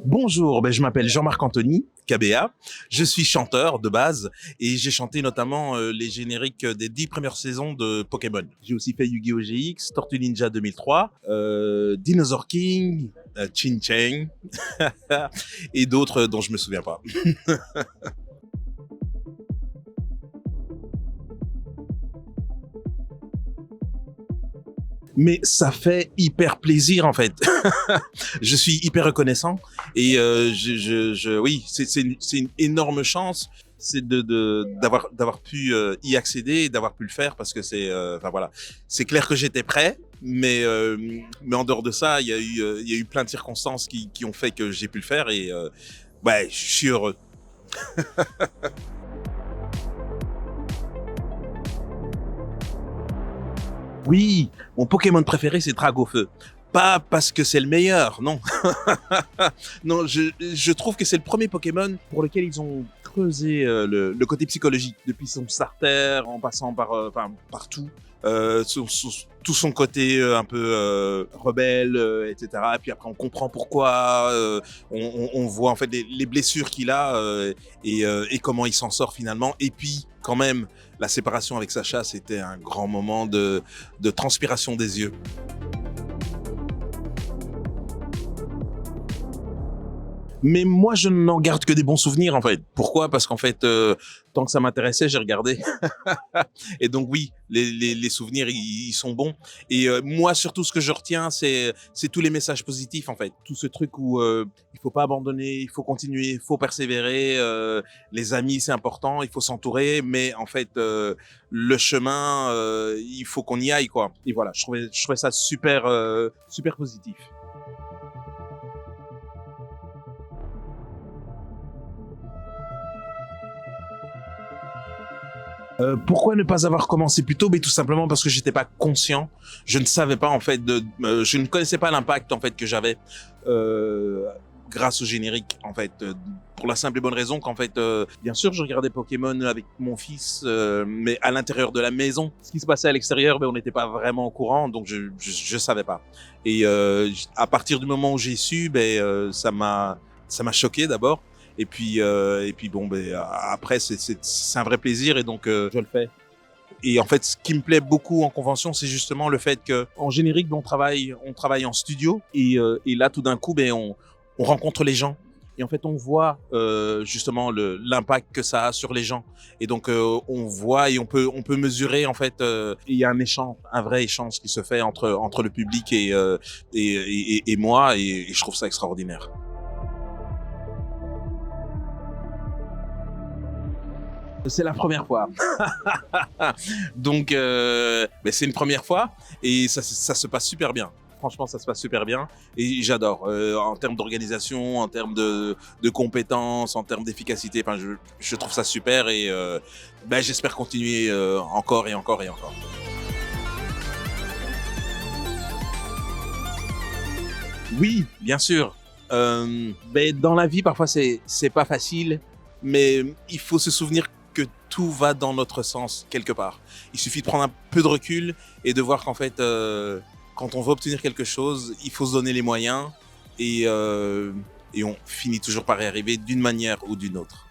Bonjour, je m'appelle Jean-Marc Anthony, KBA. Je suis chanteur de base et j'ai chanté notamment les génériques des 10 premières saisons de Pokémon. J'ai aussi fait Yu-Gi-Oh! GX, Tortue Ninja 2003, Dinosaur King, Chin Chang et d'autres dont je me souviens pas. Mais ça fait hyper plaisir en fait. Je suis hyper reconnaissant et oui, c'est une énorme chance, c'est d'avoir pu y accéder et d'avoir pu le faire parce que enfin voilà, c'est clair que j'étais prêt, mais en dehors de ça, il y a eu plein de circonstances qui ont fait que j'ai pu le faire et ouais, je suis heureux. Oui, mon Pokémon préféré, c'est Dragofeu. Pas parce que c'est le meilleur, non. Non, je trouve que c'est le premier Pokémon pour lequel ils ont creusé le côté psychologique, depuis son starter, en passant par tout. Tout son côté un peu rebelle, etc. Et puis après, on comprend pourquoi, on voit en fait les blessures qu'il a et comment il s'en sort finalement. Et puis, quand même, la séparation avec Sacha, c'était un grand moment de transpiration des yeux. Mais moi, je n'en garde que des bons souvenirs, en fait. Pourquoi? Parce qu'en fait, tant que ça m'intéressait, j'ai regardé. Et donc oui, les souvenirs, ils sont bons. Et moi, surtout, ce que je retiens, c'est tous les messages positifs, en fait. Tout ce truc où il faut pas abandonner, il faut continuer, il faut persévérer. Les amis, c'est important, il faut s'entourer. Mais en fait, le chemin, il faut qu'on y aille, quoi. Et voilà, je trouvais ça super, super positif. Pourquoi ne pas avoir commencé plus tôt? Mais tout simplement parce que j'étais pas conscient. Je ne savais pas en fait je ne connaissais pas l'impact en fait que j'avais euh, grâce au générique en fait. Pour la simple et bonne raison qu'en fait, bien sûr, je regardais Pokémon avec mon fils, mais à l'intérieur de la maison. Ce qui se passait à l'extérieur, on n'était pas vraiment au courant, donc je savais pas. Et à partir du moment où j'ai su, ça m'a choqué d'abord. Et puis bon, après, c'est un vrai plaisir et donc je le fais. Et en fait, ce qui me plaît beaucoup en convention, c'est justement le fait que en générique, on travaille en studio et là, tout d'un coup, on rencontre les gens. Et en fait, on voit justement l'impact que ça a sur les gens. Et donc, on voit et on peut mesurer en fait. Il y a un échange, un vrai échange qui se fait entre le public et moi, et je trouve ça extraordinaire. C'est la première fois. Donc, c'est une première fois et ça se passe super bien. Franchement, ça se passe super bien et j'adore. En termes d'organisation, en termes de compétences, en termes d'efficacité, enfin, je trouve ça super et j'espère continuer encore et encore et encore. Oui, bien sûr. Dans la vie, parfois, c'est pas facile, mais il faut se souvenir que tout va dans notre sens quelque part. Il suffit de prendre un peu de recul et de voir qu'en fait, quand on veut obtenir quelque chose, il faut se donner les moyens et, euh, et on finit toujours par y arriver d'une manière ou d'une autre.